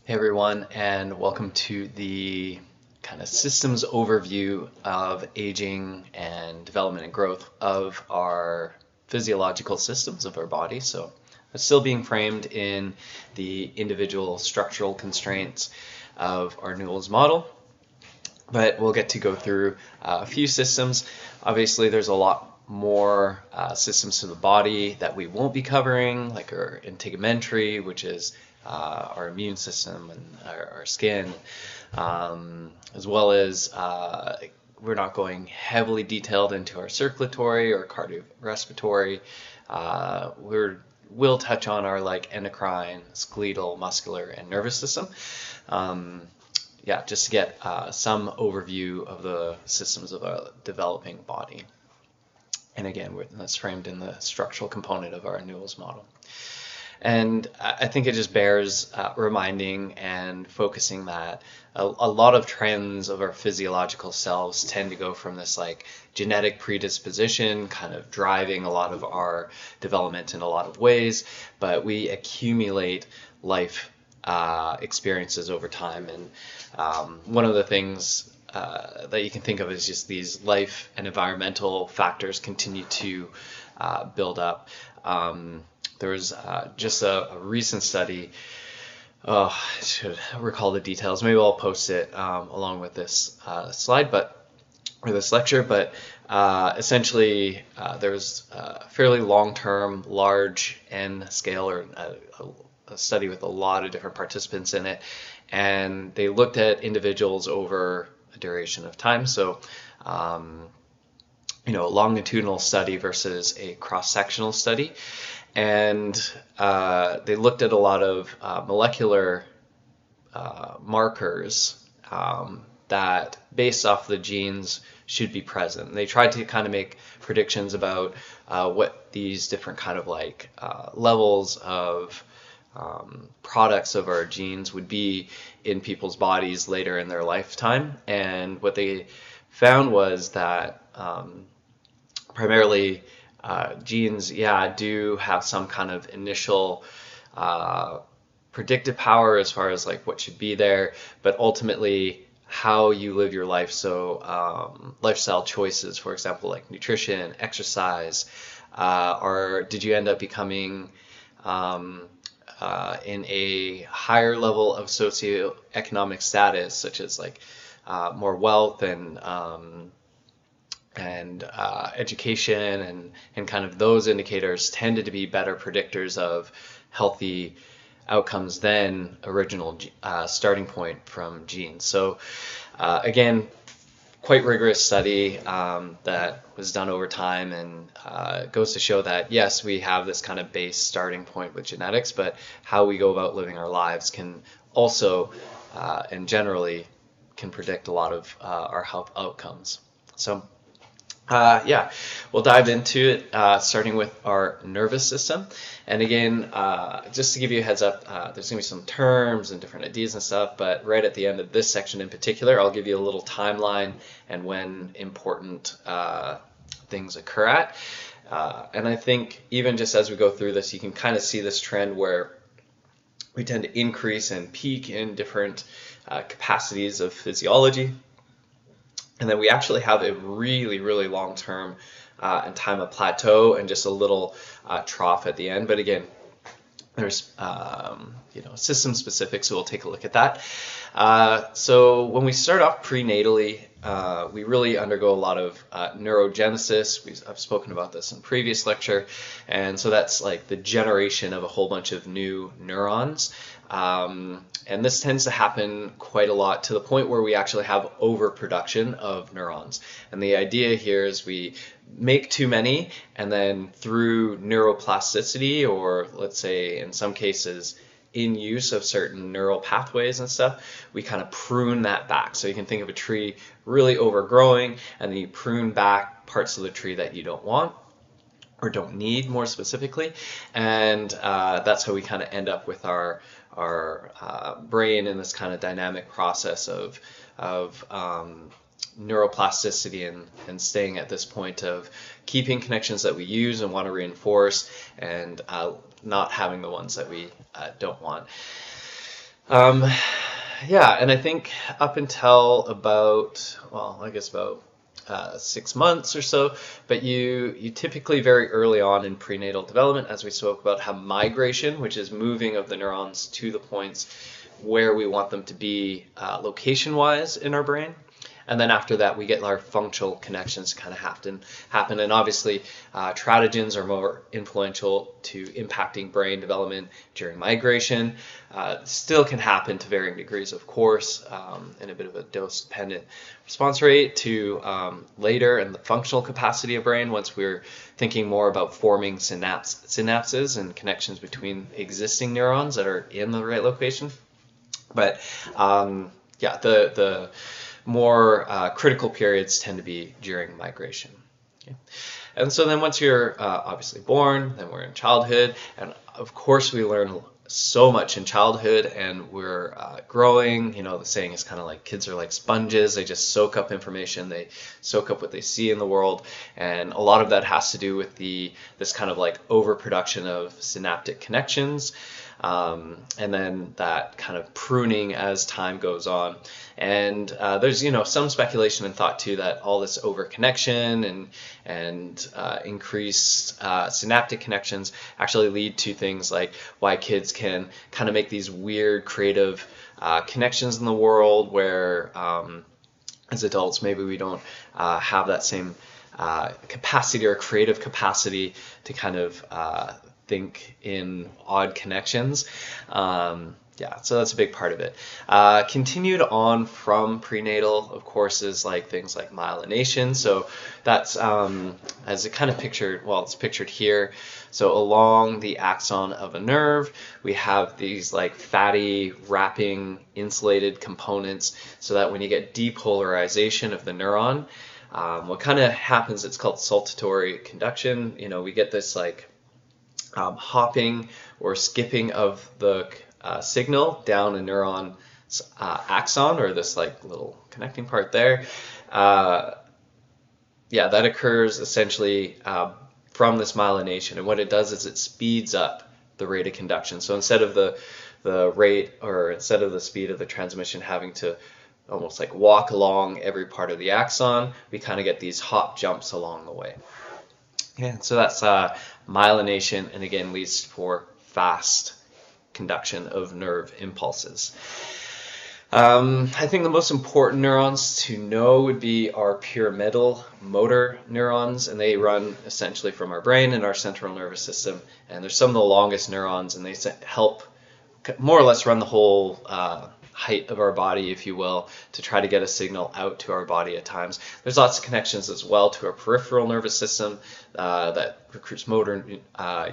Hey everyone, and welcome to the kind of systems overview of aging and development and growth of our physiological systems of our body. So it's still being framed in the individual structural constraints of our Newell's model, but we'll get to go through a few systems. Obviously, there's a lot more systems to the body that we won't be covering, like our integumentary, which is our immune system and our skin, as well as we're not going heavily detailed into our circulatory or cardiorespiratory. We'll touch on our endocrine, skeletal, muscular, and nervous system. Yeah, just to get some overview of the systems of a developing body. And again, that's framed in the structural component of our Newell's model. And I think it just bears reminding and focusing that a lot of trends of our physiological selves tend to go from this genetic predisposition kind of driving a lot of our development in a lot of ways, but we accumulate life experiences over time. And one of the things that you can think of is just these life and environmental factors continue to build up. There was just a recent study. I should recall the details. Maybe I'll post it along with this slide, or this lecture. But essentially, there's a fairly long-term, large N scale, or a study with a lot of different participants in it, and they looked at individuals over a duration of time. So, a longitudinal study versus a cross-sectional study. And they looked at a lot of molecular markers that, based off the genes, should be present. And they tried to kind of make predictions about what these different kind of levels of products of our genes would be in people's bodies later in their lifetime. And what they found was that primarily genes, do have some kind of initial predictive power as far as what should be there, but ultimately how you live your life, so lifestyle choices, for example, like nutrition, exercise, or did you end up becoming in a higher level of socioeconomic status, such as more wealth and education, and kind of those indicators tended to be better predictors of healthy outcomes than original starting point from genes. So again, quite rigorous study that was done over time, and goes to show that yes, we have this kind of base starting point with genetics, but how we go about living our lives can also and generally can predict a lot of our health outcomes. So we'll dive into it, starting with our nervous system. And again, just to give you a heads up, there's going to be some terms and different ideas and stuff, but right at the end of this section in particular, I'll give you a little timeline and when important things occur at. And I think even just as we go through this, you can kind of see this trend where we tend to increase and peak in different capacities of physiology. And then we actually have a really, really long-term and time of plateau and just a little trough at the end. But again, there's system specific, so we'll take a look at that. So when we start off prenatally, we really undergo a lot of neurogenesis. I've spoken about this in previous lecture, and so that's the generation of a whole bunch of new neurons. And this tends to happen quite a lot, to the point where we actually have overproduction of neurons. And the idea here is we make too many, and then through neuroplasticity, or let's say in some cases in use of certain neural pathways and stuff, we kind of prune that back. So you can think of a tree really overgrowing, and then you prune back parts of the tree that you don't want or don't need, more specifically, and that's how we kind of end up with our brain in this kind of dynamic process of neuroplasticity and staying at this point of keeping connections that we use and want to reinforce, and not having the ones that we don't want. Um, yeah, and I think up until about, well, I guess about 6 months or so, but you typically very early on in prenatal development, as we spoke about, have migration, which is moving of the neurons to the points where we want them to be location-wise in our brain. And then after that, we get our functional connections kind of happen. And obviously, teratogens are more influential to impacting brain development during migration. Still can happen to varying degrees, of course, and a bit of a dose-dependent response rate to later and the functional capacity of brain once we're thinking more about forming synapses and connections between existing neurons that are in the right location. But yeah, the more critical periods tend to be during migration. Okay. And so then once you're obviously born, then we're in childhood, and of course we learn so much in childhood, and we're growing. You know, the saying is kind of like kids are like sponges. They just soak up information. They soak up what they see in the world, and a lot of that has to do with this kind of like overproduction of synaptic connections. And then that kind of pruning as time goes on. And there's some speculation and thought too that all this overconnection and increased synaptic connections actually lead to things like why kids can kind of make these weird creative connections in the world where as adults maybe we don't have that same capacity or creative capacity to kind of think in odd connections. Yeah, so that's a big part of it. Continued on from prenatal, of course, is like things like myelination. So that's as it kind of pictured, well, it's pictured here. So along the axon of a nerve, we have these like fatty wrapping insulated components so that when you get depolarization of the neuron, what kind of happens, it's called saltatory conduction. We get this like hopping or skipping of the signal down a neuron's axon, or this like little connecting part there. Yeah, that occurs essentially from this myelination, and what it does is it speeds up the rate of conduction. So instead of the rate, or instead of the speed of the transmission having to almost like walk along every part of the axon, we kind of get these hop jumps along the way. Yeah, so that's myelination, and again leads for fast conduction of nerve impulses. I think the most important neurons to know would be our pyramidal motor neurons, and they run essentially from our brain and our central nervous system, and they're some of the longest neurons, and they help more or less run the whole height of our body, if you will, to try to get a signal out to our body at times. There's lots of connections as well to our peripheral nervous system that recruits motor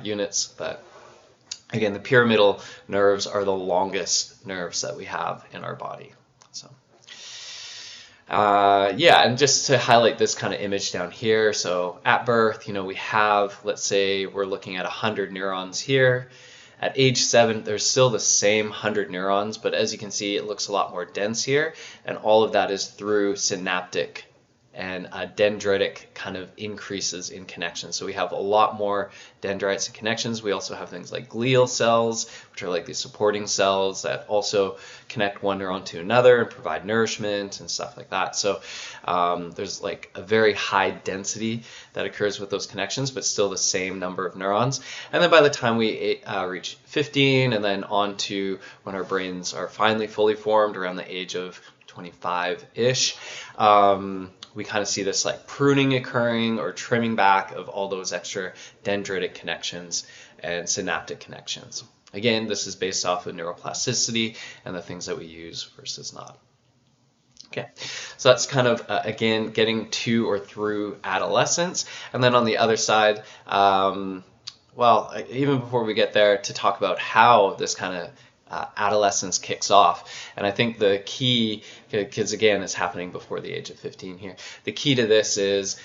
units, but again, the pyramidal nerves are the longest nerves that we have in our body. So yeah, and just to highlight this kind of image down here, so at birth, we have, let's say we're looking at 100 neurons here. At age 7, there's still the same 100 neurons, but as you can see, it looks a lot more dense here, and all of that is through synaptic and dendritic kind of increases in connections. So we have a lot more dendrites and connections. We also have things like glial cells, which are like these supporting cells that also connect one neuron to another and provide nourishment and stuff like that. So there's like a very high density that occurs with those connections, but still the same number of neurons. And then by the time we reach 15 and then on to when our brains are finally fully formed around the age of 25-ish, we kind of see this like pruning occurring or trimming back of all those extra dendritic connections and synaptic connections. Again, this is based off of neuroplasticity and the things that we use versus not. Okay, so that's kind of, again, getting to or through adolescence. And then on the other side, well, even before we get there, to talk about how this kind of adolescence kicks off. And I think the key, because again, it's happening before the age of 15 here, the key to this is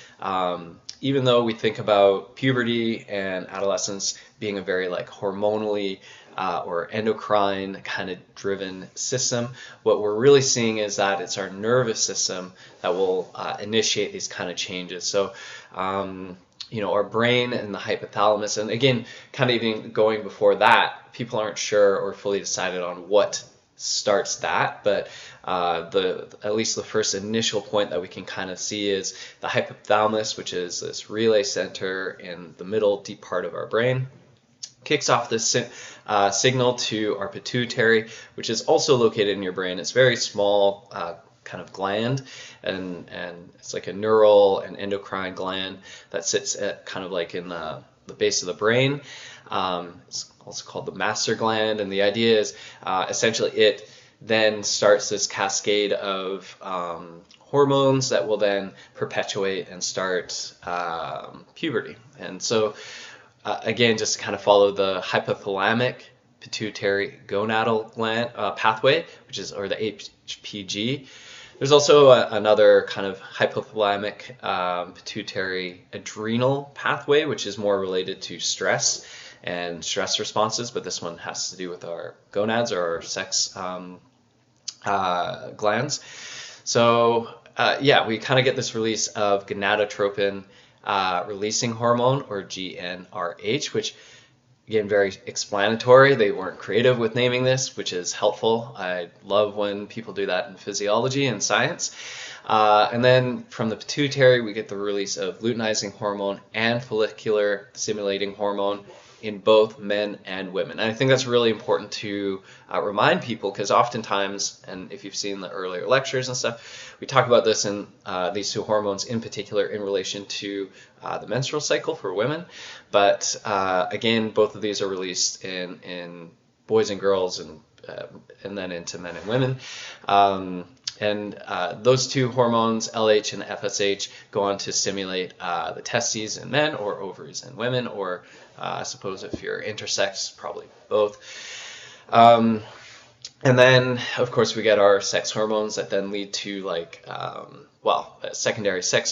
even though we think about puberty and adolescence being a very like hormonally or endocrine kind of driven system, what we're really seeing is that it's our nervous system that will initiate these kind of changes. So our brain and the hypothalamus, and again, kind of even going before that, people aren't sure or fully decided on what starts that, but at least the first initial point that we can kind of see is the hypothalamus, which is this relay center in the middle deep part of our brain, kicks off this signal to our pituitary, which is also located in your brain. It's a very small kind of gland, and it's like a neural and endocrine gland that sits at kind of like in the base of the brain. It's also called the master gland, and the idea is essentially it then starts this cascade of hormones that will then perpetuate and start puberty. And so again, just to kind of follow the hypothalamic pituitary gonadal gland pathway, which is, or the HPG. There's also another kind of hypothalamic pituitary adrenal pathway, which is more related to stress and stress responses, but this one has to do with our gonads or our sex glands. So yeah, we kind of get this release of gonadotropin releasing hormone, or GnRH, which again, very explanatory. They weren't creative with naming this, which is helpful. I love when people do that in physiology and science. And then from the pituitary, we get the release of luteinizing hormone and follicular stimulating hormone in both men and women. And I think that's really important to remind people, because oftentimes, and if you've seen the earlier lectures and stuff, we talk about this in these two hormones in particular in relation to the menstrual cycle for women. But again, both of these are released in boys and girls, and then into men and women. And those two hormones, LH and FSH, go on to stimulate the testes in men, or ovaries in women, or I suppose if you're intersex, probably both. And then, of course, we get our sex hormones that then lead to secondary sex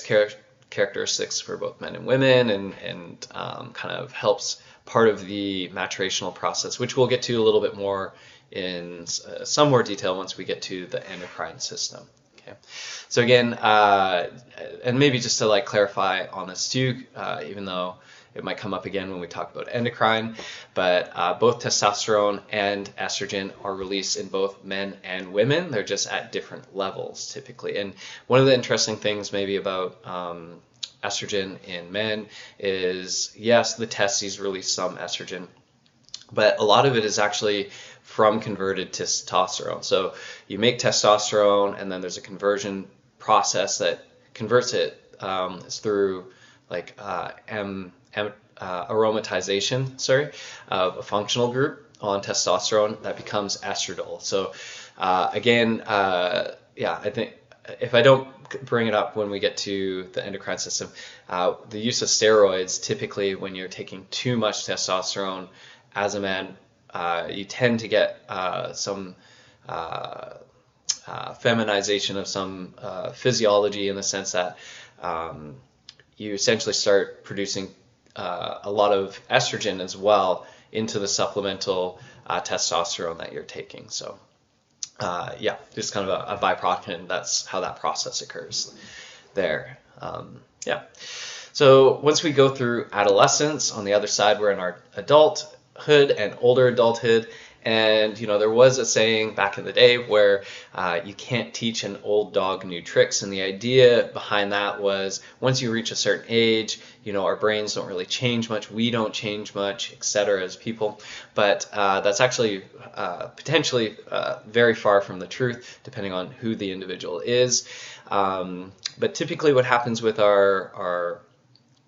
characteristics for both men and women, and kind of helps part of the maturational process, which we'll get to a little bit more in some more detail once we get to the endocrine system. Okay, so again, and maybe just to clarify on this too, even though it might come up again when we talk about endocrine, but both testosterone and estrogen are released in both men and women. They're just at different levels typically. And one of the interesting things maybe about estrogen in men is, yes, the testes release some estrogen, but a lot of it is actually from converted testosterone. So you make testosterone, and then there's a conversion process that converts it. It's through aromatization, of a functional group on testosterone that becomes estradiol. So again, yeah, I think if I don't bring it up when we get to the endocrine system, the use of steroids, typically when you're taking too much testosterone as a man, you tend to get some feminization of some physiology, in the sense that you essentially start producing a lot of estrogen as well into the supplemental testosterone that you're taking. So yeah, just kind of a byproduct, and that's how that process occurs there. Yeah. So once we go through adolescence, on the other side, we're in our adulthood and older adulthood. And, there was a saying back in the day where you can't teach an old dog new tricks. And the idea behind that was, once you reach a certain age, our brains don't really change much. We don't change much, etc. as people. But that's actually potentially very far from the truth, depending on who the individual is. But typically what happens with our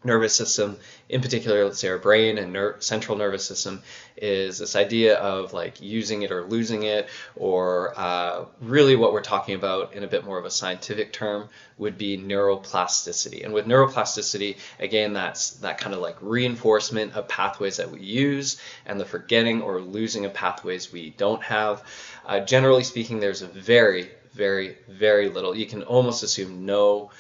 nervous system, in particular, let's say our brain and central nervous system, is this idea of using it or losing it, or really what we're talking about in a bit more of a scientific term would be neuroplasticity. And with neuroplasticity, again, that's that kind of reinforcement of pathways that we use, and the forgetting or losing of pathways we don't have. Generally speaking, there's a very, very, very little, you can almost assume no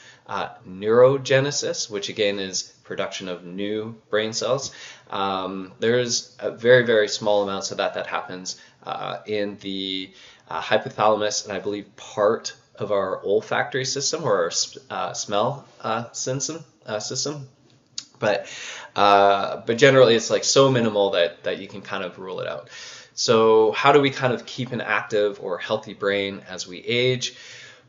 neurogenesis, which again is production of new brain cells. There's a very, very small amounts of that happens in the hypothalamus, and I believe part of our olfactory system, or our smell system. But generally it's so minimal that you can kind of rule it out. So how do we kind of keep an active or healthy brain as we age?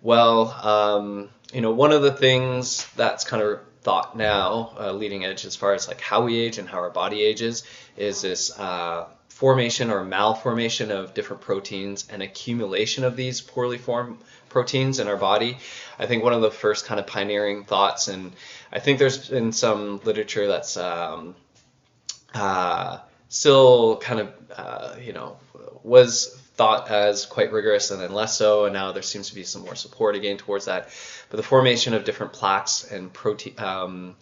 Well, one of the things that's kind of thought now, leading edge as far as like how we age and how our body ages, is this formation or malformation of different proteins and accumulation of these poorly formed proteins in our body. I think one of the first kind of pioneering thoughts, and I think there's been some literature that's still kind of, was thought as quite rigorous and then less so, and now there seems to be some more support again towards that. But the formation of different plaques and protein in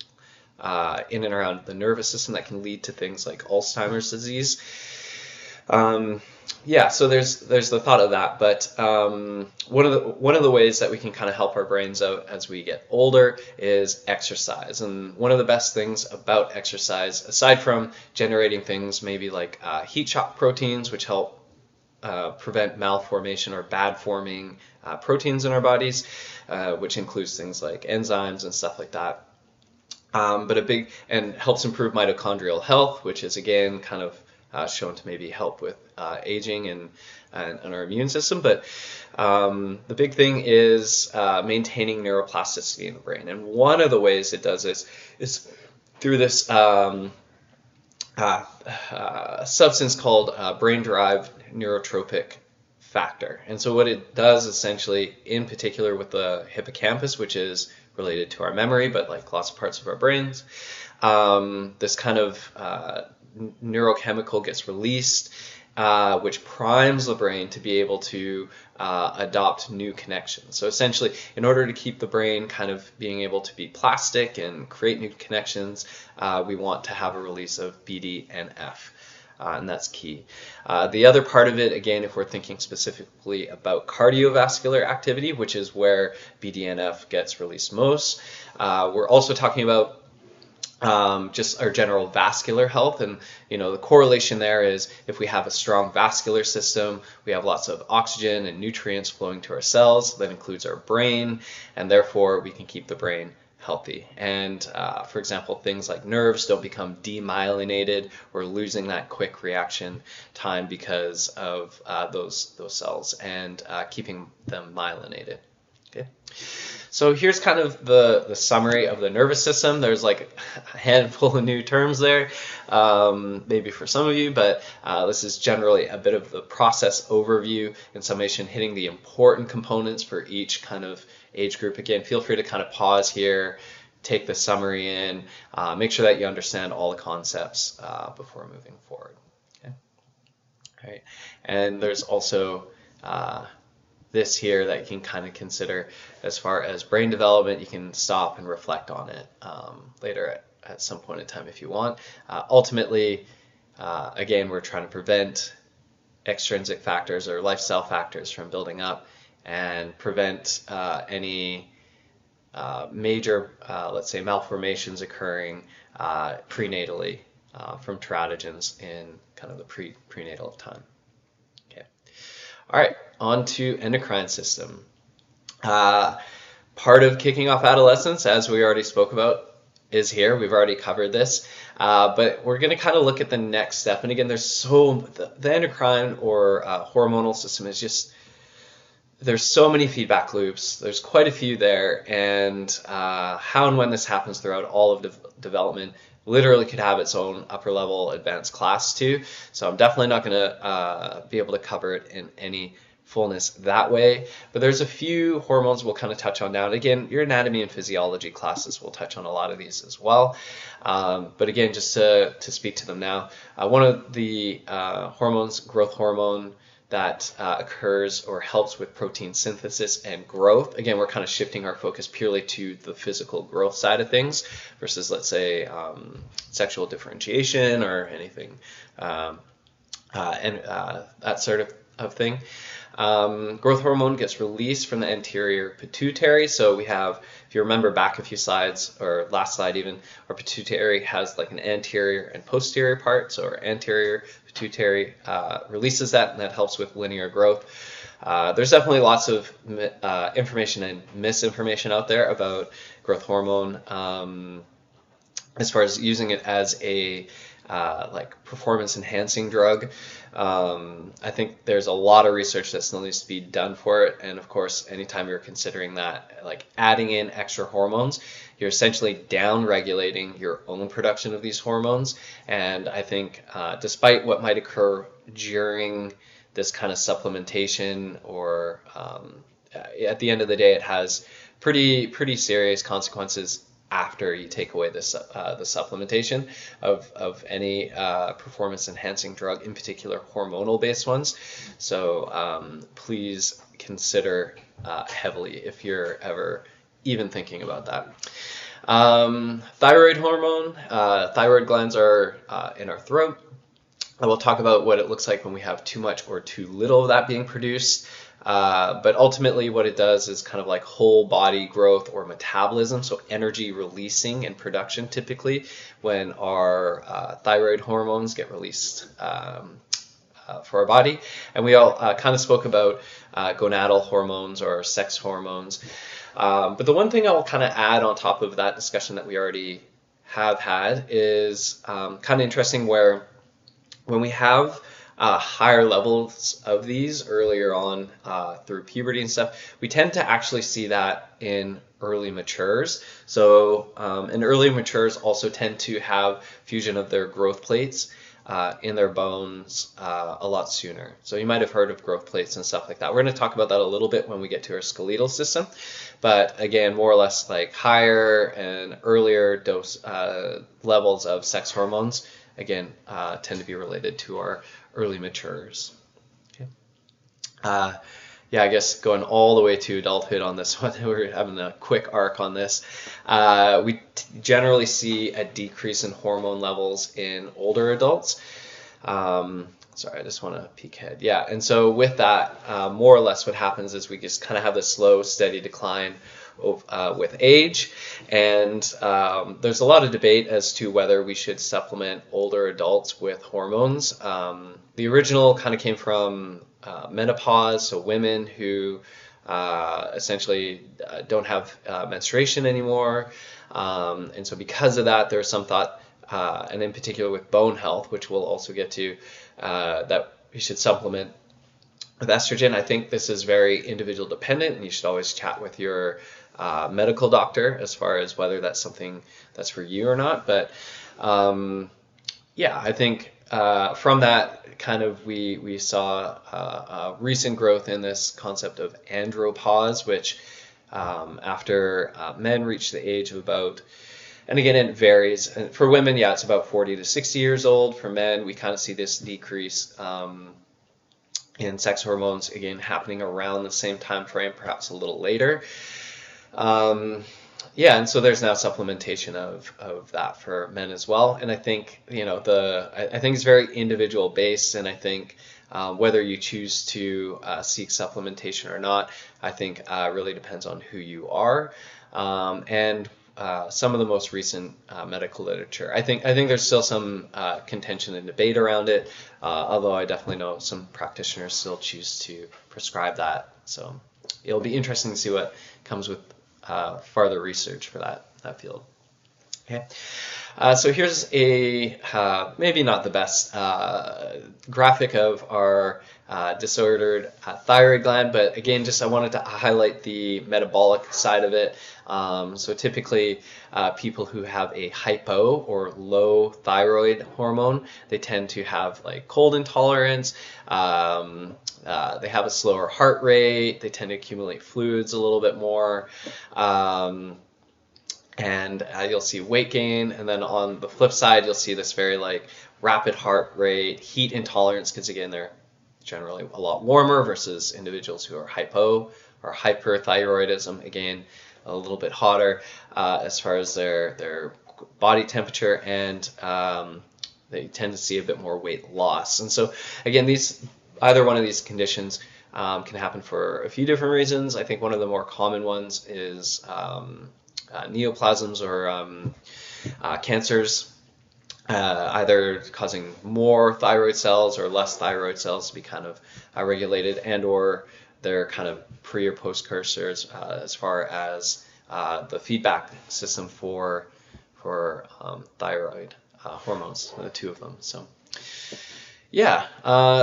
and around the nervous system that can lead to things like Alzheimer's disease. So there's the thought of that, but one of the ways that we can kind of help our brains out as we get older is exercise. And one of the best things about exercise, aside from generating things maybe like heat shock proteins, which help prevent malformation or bad forming proteins in our bodies, which includes things like enzymes and stuff like that. And helps improve mitochondrial health, which is again kind of shown to maybe help with aging and our immune system. But the big thing is maintaining neuroplasticity in the brain. And one of the ways it does this is through this substance called brain-derived neurotropic factor. And so what it does essentially, in particular with the hippocampus, which is related to our memory, but like lots of parts of our brains, this kind of neurochemical gets released, which primes the brain to be able to adopt new connections. So essentially, in order to keep the brain kind of being able to be plastic and create new connections, we want to have a release of BDNF. And that's key. The other part of it, again, if we're thinking specifically about cardiovascular activity, which is where BDNF gets released most, we're also talking about just our general vascular health. And the correlation there is if we have a strong vascular system, we have lots of oxygen and nutrients flowing to our cells. That includes our brain, and therefore we can keep the brain healthy. And for example, things like nerves don't become demyelinated or losing that quick reaction time because of those cells, and keeping them myelinated. Okay. So here's kind of the summary of the nervous system. There's like a handful of new terms there, maybe for some of you, but this is generally a bit of the process overview in summation, hitting the important components for each kind of age group. Again, feel free to kind of pause here, take the summary in, make sure that you understand all the concepts before moving forward. Okay. All right. And there's also this here that you can kind of consider as far as brain development. You can stop and reflect on it later at some point in time if you want. Ultimately, again, we're trying to prevent extrinsic factors or lifestyle factors from building up and prevent any major, let's say, malformations occurring prenatally from teratogens in kind of the prenatal time. Okay. All right, on to endocrine system. Part of kicking off adolescence, as we already spoke about, is here. We've already covered this, but we're going to kind of look at the next step. And again, the endocrine or hormonal system is just, there's so many feedback loops. There's quite a few there, and how and when this happens throughout all of development literally could have its own upper level advanced class too. So I'm definitely not going to be able to cover it in any fullness that way, but there's a few hormones we'll kind of touch on now. And again, your anatomy and physiology classes will touch on a lot of these as well. But again, just to speak to them now, one of the hormones, growth hormone, that occurs or helps with protein synthesis and growth. Again, we're kind of shifting our focus purely to the physical growth side of things versus, let's say, sexual differentiation or anything, and that sort of thing. Growth hormone gets released from the anterior pituitary. So we have, if you remember back a few slides, or last slide even, our pituitary has like an anterior and posterior part. So our anterior pituitary releases that, and that helps with linear growth. There's definitely lots of information and misinformation out there about growth hormone as far as using it as a like performance enhancing drug. I think there's a lot of research that still needs to be done for it. And of course, anytime you're considering that, like adding in extra hormones, you're essentially down regulating your own production of these hormones. And I think despite what might occur during this kind of supplementation, or at the end of the day, it has pretty serious consequences after you take away this the supplementation of any performance enhancing drug, in particular hormonal based ones. So please consider heavily if you're ever even thinking about that. Thyroid hormone. Thyroid glands are in our throat. I will talk about what it looks like when we have too much or too little of that being produced. But ultimately what it does is kind of like whole body growth or metabolism, so energy releasing and production typically when our thyroid hormones get released for our body. And we all kind of spoke about gonadal hormones or sex hormones. But the one thing I'll kind of add on top of that discussion that we already have had is kind of interesting, where when we have higher levels of these earlier on through puberty and stuff, we tend to actually see that in early matures. So and early matures also tend to have fusion of their growth plates in their bones a lot sooner. So you might have heard of growth plates and stuff like that. We're going to talk about that a little bit when we get to our skeletal system. But again, more or less like higher and earlier dose levels of sex hormones, again, tend to be related to our early matures. Okay. Yeah, I guess going all the way to adulthood on this one, we're having a quick arc on this. We generally see a decrease in hormone levels in older adults. Sorry, I just want to peek ahead. Yeah, and so with that, more or less what happens is we just kind of have this slow, steady decline with age. And there's a lot of debate as to whether we should supplement older adults with hormones. The original kind of came from menopause, so women who essentially don't have menstruation anymore. And so because of that, there's some thought, and in particular with bone health, which we'll also get to, that we should supplement with estrogen. I think this is very individual dependent, and you should always chat with your medical doctor as far as whether that's something that's for you or not. But yeah, I think from that kind of we saw recent growth in this concept of andropause, which after men reach the age of about, and again it varies, and for women, yeah, it's about 40 to 60 years old. For men, we kind of see this decrease in sex hormones, again happening around the same time frame, perhaps a little later. Yeah, and so there's now supplementation of that for men as well. And I think, I think it's very individual based, and I think whether you choose to seek supplementation or not, I think really depends on who you are. And some of the most recent medical literature, I think there's still some contention and debate around it, although I definitely know some practitioners still choose to prescribe that. So it'll be interesting to see what comes with further research for that field. Okay, so here's a maybe not the best graphic of our disordered thyroid gland, but again, just I wanted to highlight the metabolic side of it. So typically, people who have a hypo or low thyroid hormone, they tend to have like cold intolerance. They have a slower heart rate. They tend to accumulate fluids a little bit more. And you'll see weight gain. And then on the flip side, you'll see this very like rapid heart rate, heat intolerance, because again, they're generally a lot warmer versus individuals who are hypo or hyperthyroidism, again, a little bit hotter as far as their body temperature, and they tend to see a bit more weight loss. And so again, either one of these conditions can happen for a few different reasons. I think one of the more common ones is neoplasms or cancers, either causing more thyroid cells or less thyroid cells to be kind of regulated, and or they're kind of pre or postcursors as far as the feedback system for thyroid hormones, the two of them. So Yeah,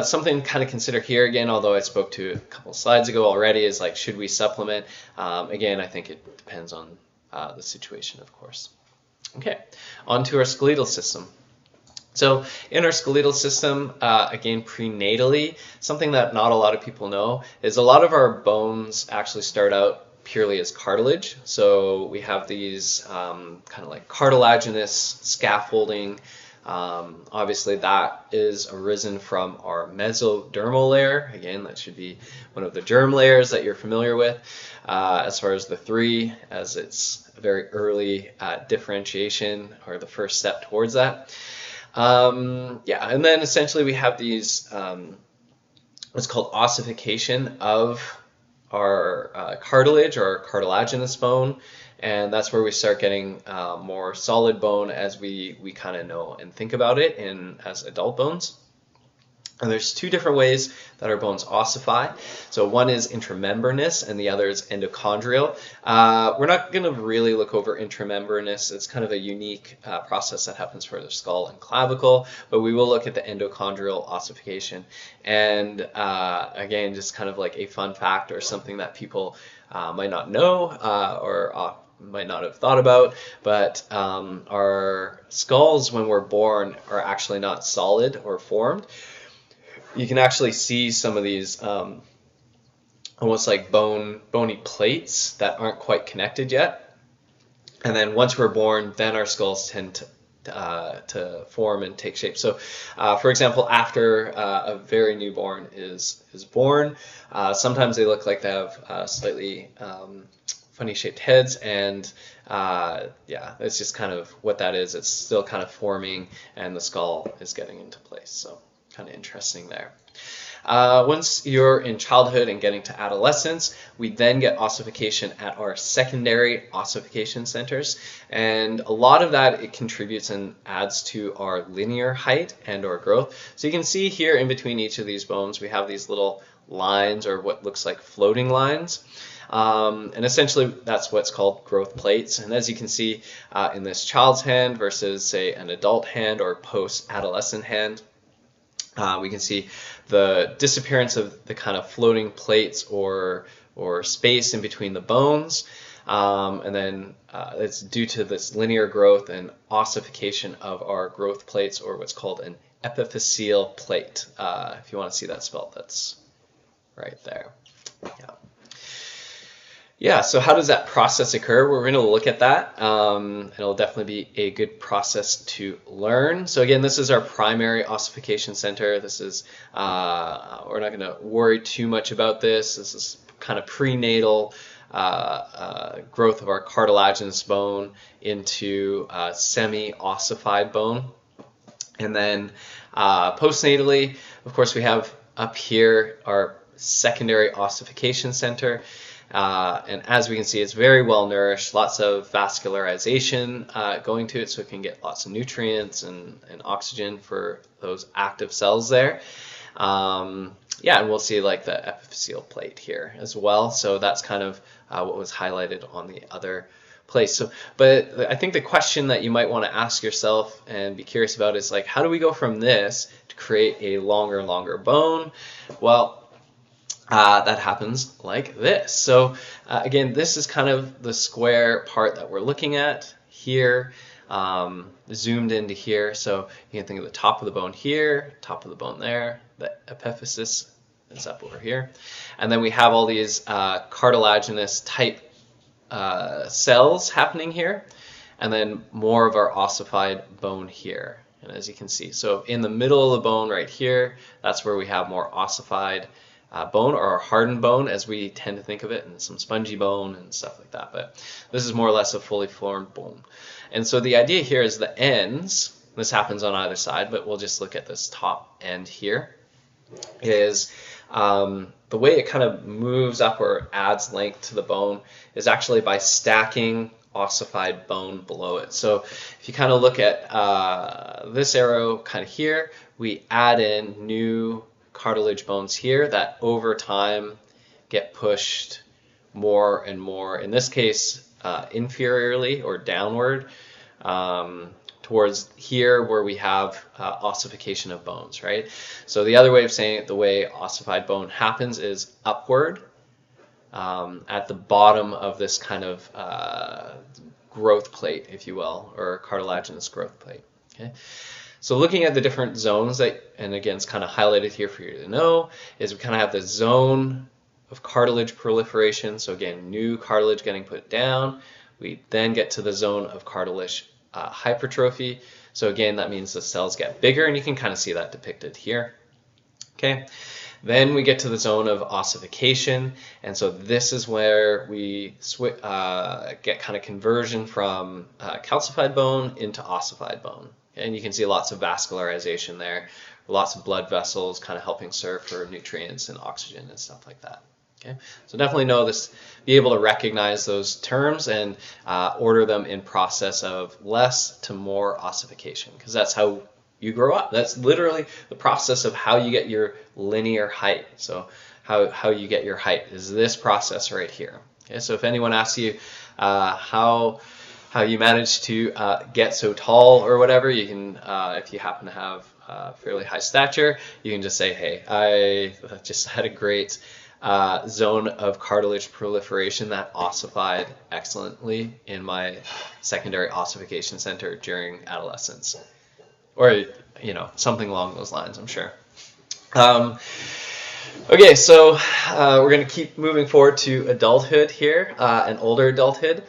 something to kind of consider here again, although I spoke to a couple slides ago already, is like, should we supplement? Again, I think it depends on the situation, of course. Okay, on to our skeletal system. So in our skeletal system, again, prenatally, something that not a lot of people know is a lot of our bones actually start out purely as cartilage. So we have these kind of like cartilaginous scaffolding. Obviously, that is arisen from our mesodermal layer. Again, that should be one of the germ layers that you're familiar with. As far as the three, as it's a very early differentiation or the first step towards that. Yeah, and then essentially we have these what's called ossification of our cartilage or cartilaginous bone, and that's where we start getting more solid bone as we kind of know and think about it in as adult bones. And there's two different ways that our bones ossify. So one is intramembranous and the other is endochondrial. We're not going to really look over intramembranous. It's kind of a unique process that happens for the skull and clavicle, but we will look at the endochondrial ossification. And again, just kind of like a fun fact or something that people might not know or might not have thought about, but our skulls when we're born are actually not solid or formed. You can actually see some of these almost like bony plates that aren't quite connected yet. And then once we're born, then our skulls tend to form and take shape. So, for example, after a very newborn is born, sometimes they look like they have slightly funny shaped heads, and yeah, it's just kind of what that is. It's still kind of forming, and the skull is getting into place. So kind of interesting there. Once you're in childhood and getting to adolescence, we then get ossification at our secondary ossification centers, and a lot of that it contributes and adds to our linear height and or growth. So you can see here in between each of these bones we have these little lines or what looks like floating lines. And essentially that's what's called growth plates. And as you can see in this child's hand versus say an adult hand or post-adolescent hand, we can see the disappearance of the kind of floating plates or space in between the bones, and then it's due to this linear growth and ossification of our growth plates, or what's called an epiphyseal plate. If you want to see that spelled, that's right there. Yeah. Yeah, so how does that process occur? We're going to look at that. It'll definitely be a good process to learn. So again, this is our primary ossification center. This is, we're not going to worry too much about this. This is kind of prenatal growth of our cartilaginous bone into semi-ossified bone. And then postnatally, of course, we have up here our secondary ossification center. And as we can see, it's very well nourished, lots of vascularization going to it, so it can get lots of nutrients and oxygen for those active cells there. Yeah, and we'll see like the epiphyseal plate here as well. So that's kind of what was highlighted on the other place. So, but I think the question that you might want to ask yourself and be curious about is like, how do we go from this to create a longer and longer bone? Well, that happens like this. So again, this is kind of the square part that we're looking at here, zoomed into here. So you can think of the top of the bone here, top of the bone there, the epiphysis is up over here. And then we have all these cartilaginous type cells happening here, and then more of our ossified bone here. And as you can see, so in the middle of the bone right here, that's where we have more ossified bone, or hardened bone as we tend to think of it, and some spongy bone and stuff like that. But this is more or less a fully formed bone. And so the idea here is the ends, this happens on either side, but we'll just look at this top end here, is the way it kind of moves up or adds length to the bone is actually by stacking ossified bone below it. So if you kind of look at this arrow kind of here, we add in new cartilage bones here that over time get pushed more and more, in this case inferiorly or downward, towards here where we have ossification of bones, right? So the other way of saying it, the way ossified bone happens is upward at the bottom of this kind of growth plate, if you will, or cartilaginous growth plate. Okay. So looking at the different zones that, and again, it's kind of highlighted here for you to know, is we kind of have the zone of cartilage proliferation. So again, new cartilage getting put down. We then get to the zone of cartilage hypertrophy. So again, that means the cells get bigger, and you can kind of see that depicted here. Okay. Then we get to the zone of ossification, and so this is where we get kind of conversion from calcified bone into ossified bone. And you can see lots of vascularization there, lots of blood vessels kind of helping serve for nutrients and oxygen and stuff like that. Okay, so definitely know this, be able to recognize those terms and order them in process of less to more ossification, because that's how you grow up. That's literally the process of how you get your linear height. So how you get your height is this process right here. Okay, so if anyone asks you how you manage to get so tall or whatever, you can, if you happen to have fairly high stature, you can just say, hey, I just had a great zone of cartilage proliferation that ossified excellently in my secondary ossification center during adolescence. Or, you know, something along those lines, I'm sure. Okay, so we're going to keep moving forward to adulthood here, and older adulthood.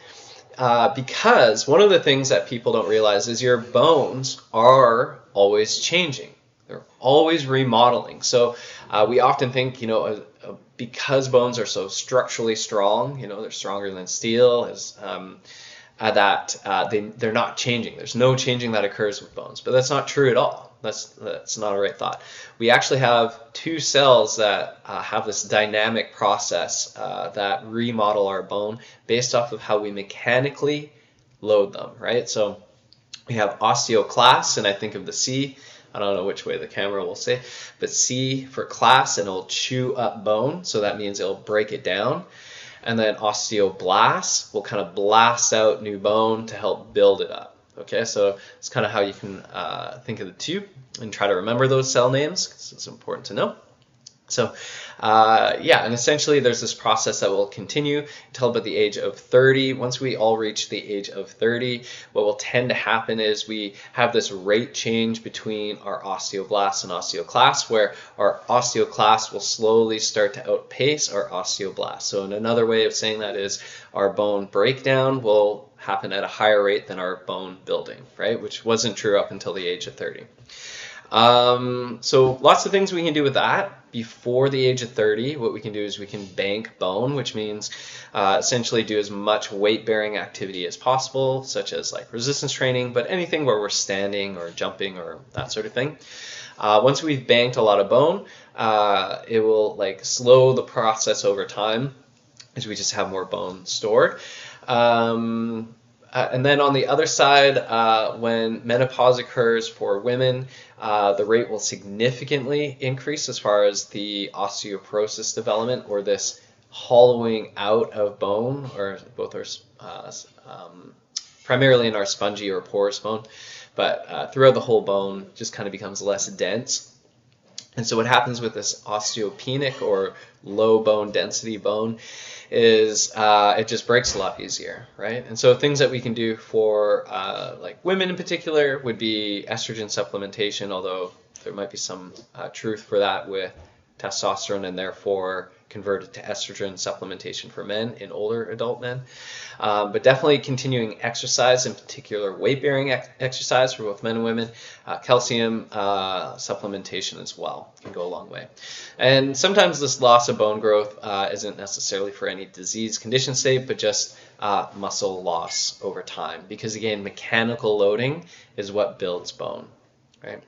Because one of the things that people don't realize is your bones are always changing. They're always remodeling. So we often think, you know, because bones are so structurally strong, you know, they're stronger than steel, that they're not changing. There's no changing that occurs with bones. But that's not true at all. That's not a right thought. We actually have two cells that have this dynamic process that remodel our bone based off of how we mechanically load them, right? So we have osteoclasts, and I think of the C. I don't know which way the camera will say, but C for class, and it'll chew up bone. So that means it'll break it down. And then osteoblasts will kind of blast out new bone to help build it up. Okay, so it's kind of how you can think of the two and try to remember those cell names, because it's important to know. So yeah, and essentially there's this process that will continue until about the age of 30. Once we all reach the age of 30, what will tend to happen is we have this rate change between our osteoblasts and osteoclasts, where our osteoclasts will slowly start to outpace our osteoblasts. So in another way of saying that is our bone breakdown will happen at a higher rate than our bone building, right? Which wasn't true up until the age of 30. So lots of things we can do with that. Before the age of 30, what we can do is we can bank bone, which means essentially do as much weight-bearing activity as possible, such as like resistance training, but anything where we're standing or jumping or that sort of thing. Once we've banked a lot of bone, it will like slow the process over time as we just have more bone stored. And then on the other side, when menopause occurs for women, the rate will significantly increase as far as the osteoporosis development, or this hollowing out of bone, or both are primarily in our spongy or porous bone, but throughout the whole bone just kind of becomes less dense. And so what happens with this osteopenic or low bone density bone is it just breaks a lot easier, right? And so things that we can do for like women in particular would be estrogen supplementation, although there might be some truth for that with testosterone and therefore converted to estrogen supplementation for men in older adult men. But definitely continuing exercise, in particular weight-bearing exercise for both men and women. Calcium supplementation as well can go a long way. And sometimes this loss of bone growth isn't necessarily for any disease condition state, but just muscle loss over time. Because again, mechanical loading is what builds bone, right?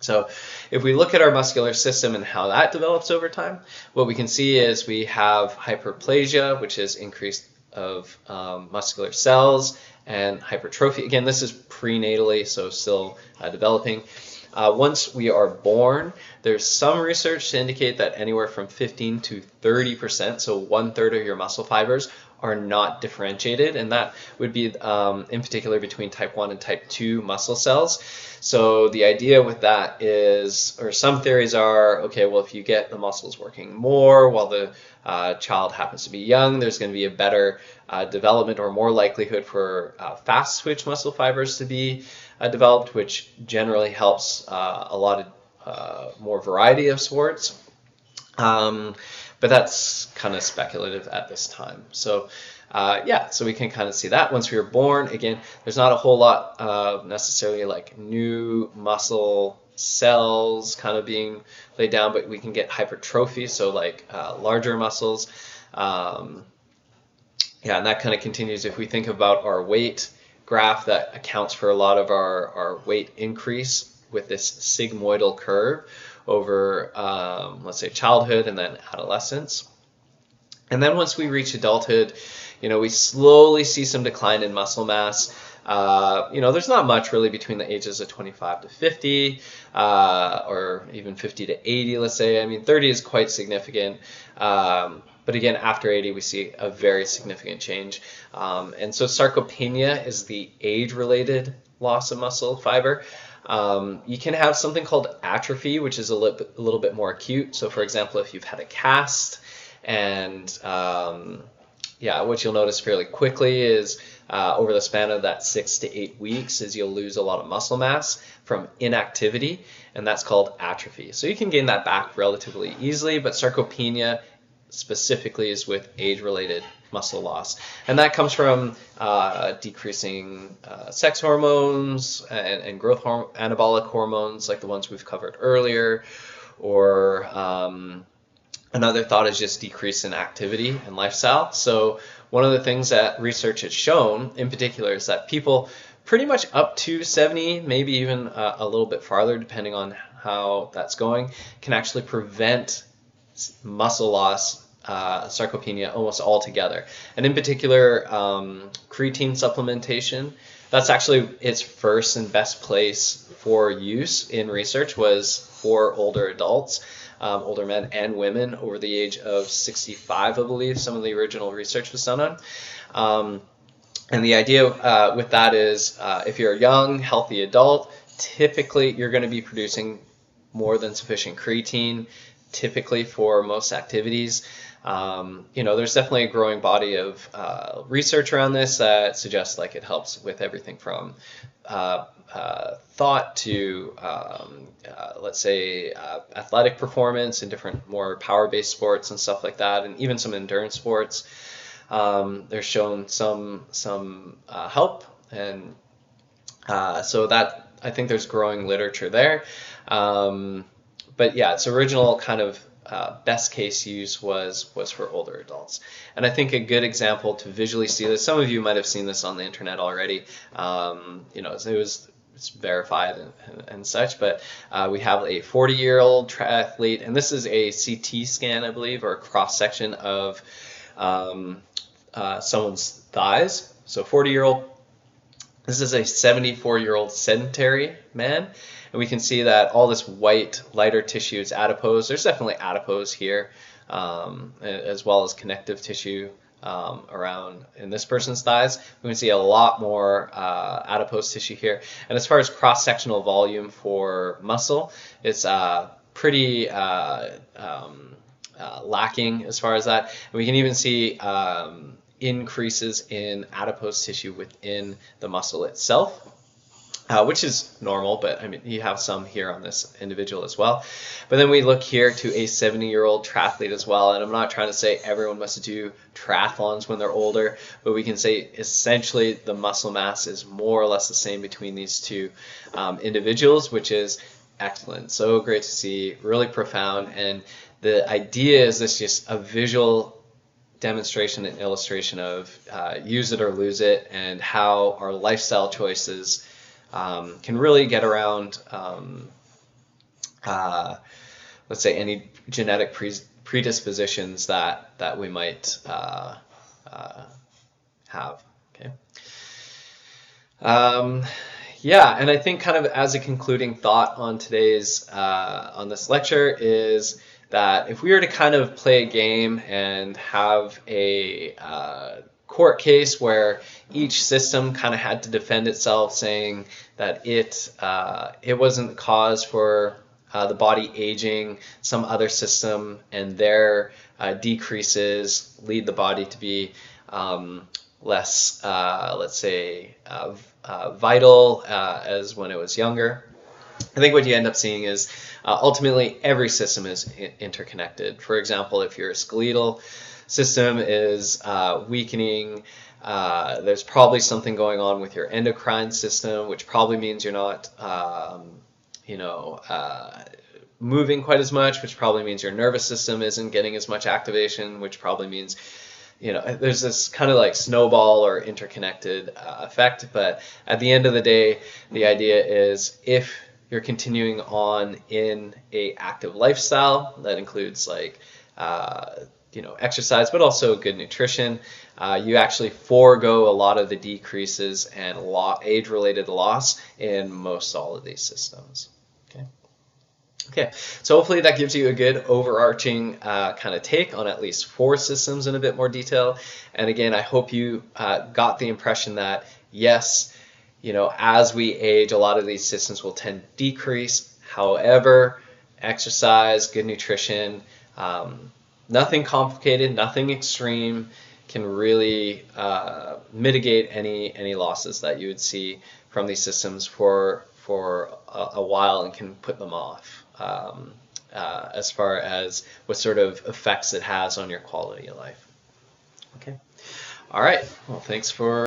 So if we look at our muscular system and how that develops over time, what we can see is we have hyperplasia, which is increased of muscular cells, and hypertrophy. Again, this is prenatally, so still developing. Once we are born, There's some research to indicate that anywhere from 15 to 30%, so 1/3 of your muscle fibers, are not differentiated, and that would be in particular between type 1 and type 2 muscle cells. So the idea with that is, or some theories are, okay, well, if you get the muscles working more while the child happens to be young, there's going to be a better development or more likelihood for fast twitch muscle fibers to be developed, which generally helps a lot of more variety of sports. But that's kind of speculative at this time. So yeah, so we can kind of see that once we were born. Again, there's not a whole lot of necessarily like new muscle cells kind of being laid down, but we can get hypertrophy, so like larger muscles. Yeah, and that kind of continues. If we think about our weight graph, that accounts for a lot of our weight increase with this sigmoidal curve over, let's say, childhood and then adolescence. And then once we reach adulthood, we slowly see some decline in muscle mass. There's not much really between the ages of 25 to 50, or even 50 to 80, let's say. I mean, 30 is quite significant. But again, after 80, we see a very significant change. And so sarcopenia is the age-related loss of muscle fiber. You can have something called atrophy, which is a little bit more acute. So for example, if you've had a cast, and what you'll notice fairly quickly is over the span of that 6 to 8 weeks is you'll lose a lot of muscle mass from inactivity, and that's called atrophy. So you can gain that back relatively easily, but sarcopenia specifically is with age-related muscle loss, and that comes from decreasing sex hormones and growth anabolic hormones like the ones we've covered earlier, or another thought is just decrease in activity and lifestyle. So one of the things that research has shown in particular is that people pretty much up to 70, maybe even a little bit farther depending on how that's going, can actually prevent muscle loss, sarcopenia, almost altogether. And in particular, creatine supplementation, that's actually its first and best place for use in research was for older adults, older men and women over the age of 65, I believe some of the original research was done on. And the idea with that is if you're a young, healthy adult, typically you're going to be producing more than sufficient creatine, typically for most activities. There's definitely a growing body of research around this that suggests like it helps with everything from thought to, let's say, athletic performance in different more power-based sports and stuff like that, and even some endurance sports. There's shown some help, and so that I think there's growing literature there. But yeah, its original kind of best case use was for older adults. And I think a good example to visually see this, some of you might have seen this on the internet already, it's verified and such, but we have a 40-year-old triathlete, and this is a CT scan, I believe, or a cross-section of someone's thighs. So 40-year-old, this is a 74-year-old sedentary man. And we can see that all this white, lighter tissue is adipose. There's definitely adipose here, as well as connective tissue around in this person's thighs. We can see a lot more adipose tissue here. And as far as cross-sectional volume for muscle, it's pretty lacking as far as that. And we can even see increases in adipose tissue within the muscle itself. Which is normal, but I mean, you have some here on this individual as well. But then we look here to a 70-year-old triathlete as well, and I'm not trying to say everyone must do triathlons when they're older, but we can say essentially the muscle mass is more or less the same between these two individuals, which is excellent. So great to see, really profound, and the idea is this just a visual demonstration and illustration of use it or lose it, and how our lifestyle choices can really get around, let's say, any genetic predispositions that we might have. Okay. Yeah, and I think kind of as a concluding thought on today's on this lecture is that if we were to kind of play a game and have a court case where each system kind of had to defend itself, saying that it wasn't the cause for the body aging, some other system and their decreases lead the body to be less, let's say, vital as when it was younger. I think what you end up seeing is ultimately every system is interconnected. For example, if your skeletal system is weakening, there's probably something going on with your endocrine system, which probably means you're not, moving quite as much, which probably means your nervous system isn't getting as much activation, which probably means there's this kind of like snowball or interconnected effect. But at the end of the day, the idea is if you're continuing on in a active lifestyle that includes like exercise, but also good nutrition, you actually forego a lot of the decreases and age-related loss in most all of these systems. Okay, so hopefully that gives you a good overarching kind of take on at least 4 systems in a bit more detail. And again, I hope you got the impression that yes, as we age, a lot of these systems will tend to decrease. However, exercise, good nutrition, nothing complicated, nothing extreme, can really mitigate any losses that you would see from these systems for a while and can put them off as far as what sort of effects it has on your quality of life. Okay. All right. Well, thanks for